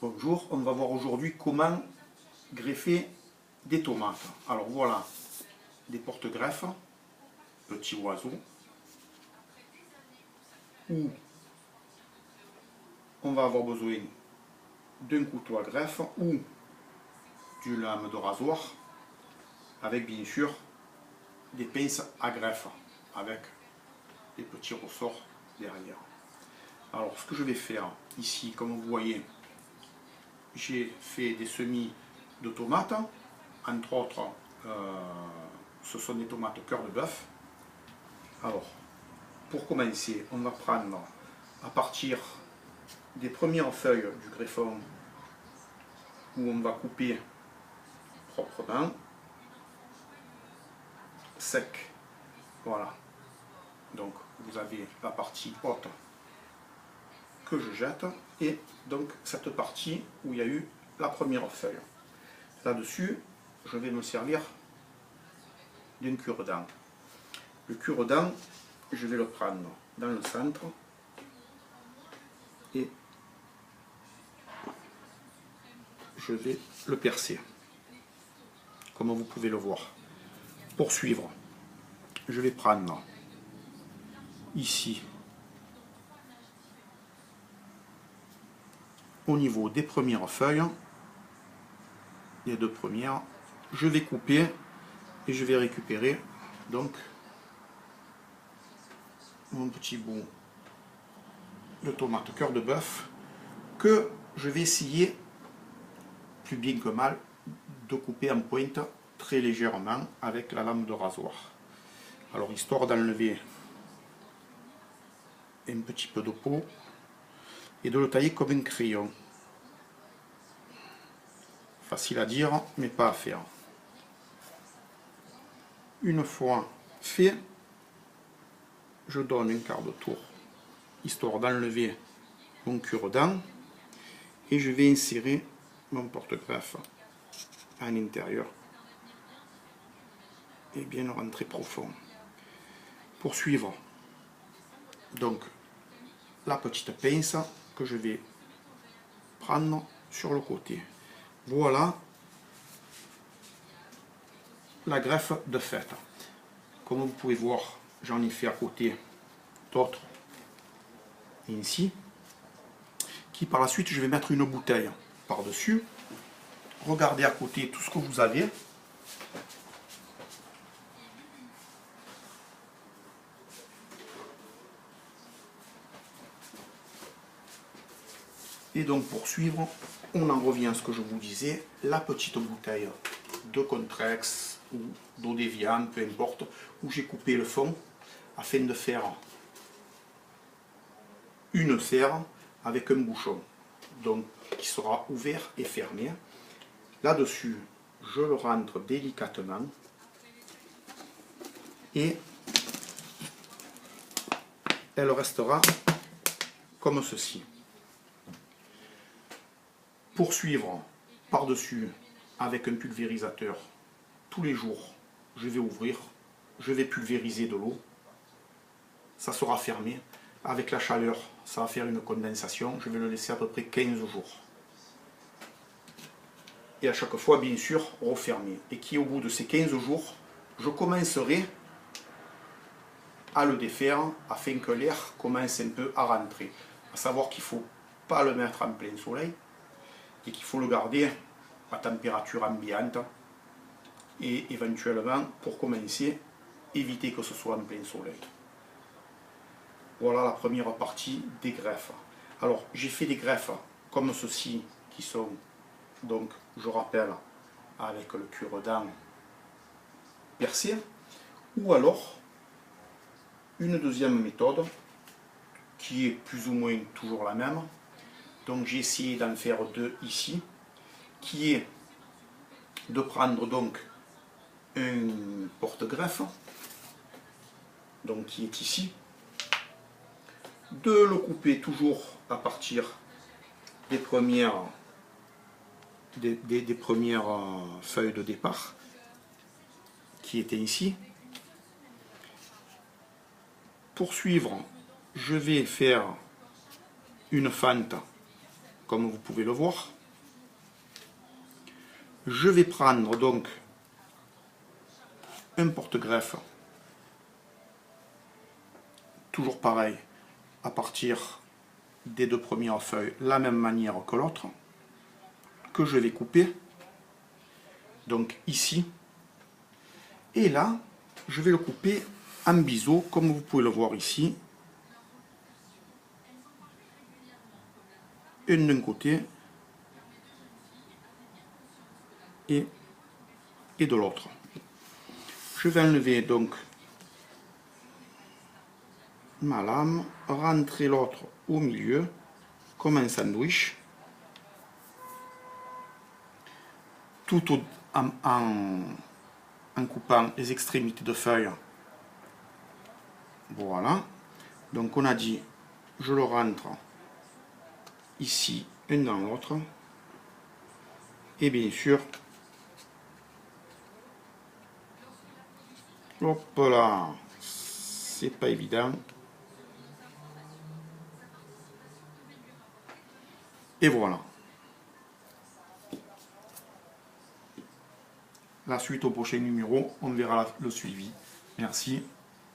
Bonjour, on va voir aujourd'hui comment greffer des tomates. Alors voilà, des porte-greffes, petits oiseaux, où on va avoir besoin d'un couteau à greffe ou d'une lame de rasoir, avec bien sûr des pinces à greffe, avec des petits ressorts derrière. Alors ce que je vais faire ici, comme vous voyez, j'ai fait des semis de tomates, entre autres ce sont des tomates cœur de bœuf. Alors pour commencer, on va prendre à partir des premières feuilles du greffon où on va couper proprement, sec, voilà. Donc vous avez la partie haute que je jette et donc cette partie où il y a eu la première feuille. Là-dessus, je vais me servir d'un cure-dent. Le cure-dent, je vais le prendre dans le centre et je vais le percer, comme vous pouvez le voir. Pour suivre, je vais prendre ici, au niveau des premières feuilles, les deux premières, je vais couper et je vais récupérer donc mon petit bout de tomate cœur de bœuf que je vais essayer, plus bien que mal, de couper en pointe très légèrement avec la lame de rasoir. Alors histoire d'enlever un petit peu de peau et de le tailler comme un crayon. Facile à dire, mais pas à faire. Une fois fait, je donne un quart de tour, histoire d'enlever mon cure-dent, et je vais insérer mon porte-greffe à l'intérieur et bien le rentrer profond. Pour suivre, donc, la petite pince que je vais prendre sur le côté. Voilà la greffe de fait. Comme vous pouvez voir, j'en ai fait à côté d'autres ici, qui par la suite je vais mettre une bouteille par dessus. Regardez à côté tout ce que vous avez. Et donc pour suivre, on en revient à ce que je vous disais, la petite bouteille de Contrex ou d'eau d'Evian, peu importe, où j'ai coupé le fond afin de faire une serre avec un bouchon, donc qui sera ouvert et fermé. Là-dessus, je le rentre délicatement et elle restera comme ceci. Pour suivre par-dessus avec un pulvérisateur, tous les jours, je vais ouvrir, je vais pulvériser de l'eau, ça sera fermé. Avec la chaleur, ça va faire une condensation, je vais le laisser à peu près 15 jours. Et à chaque fois, bien sûr, refermer. Et qui, au bout de ces 15 jours, je commencerai à le défaire afin que l'air commence un peu à rentrer. À savoir qu'il ne faut pas le mettre en plein soleil et qu'il faut le garder à température ambiante et éventuellement, pour commencer, éviter que ce soit en plein soleil. Voilà la première partie des greffes. Alors, j'ai fait des greffes comme ceci qui sont, donc, je rappelle, avec le cure-dent percé, ou alors une deuxième méthode qui est plus ou moins toujours la même. Donc j'ai essayé d'en faire deux ici, qui est de prendre donc un porte-greffe, donc qui est ici, de le couper toujours à partir des premières feuilles de départ qui étaient ici. Pour suivre, je vais faire une fente comme vous pouvez le voir. Je vais prendre donc un porte-greffe, toujours pareil, à partir des deux premières feuilles, la même manière que l'autre, que je vais couper, donc ici, et là, je vais le couper en biseau, comme vous pouvez le voir ici, une d'un côté et de l'autre. Je vais enlever donc ma lame, rentrer l'autre au milieu, comme un sandwich, tout en coupant les extrémités de feuilles. Voilà. Donc on a dit, je le rentre ici, une dans l'autre. Et bien sûr, hop là, c'est pas évident. Et voilà. La suite au prochain numéro, on verra le suivi. Merci.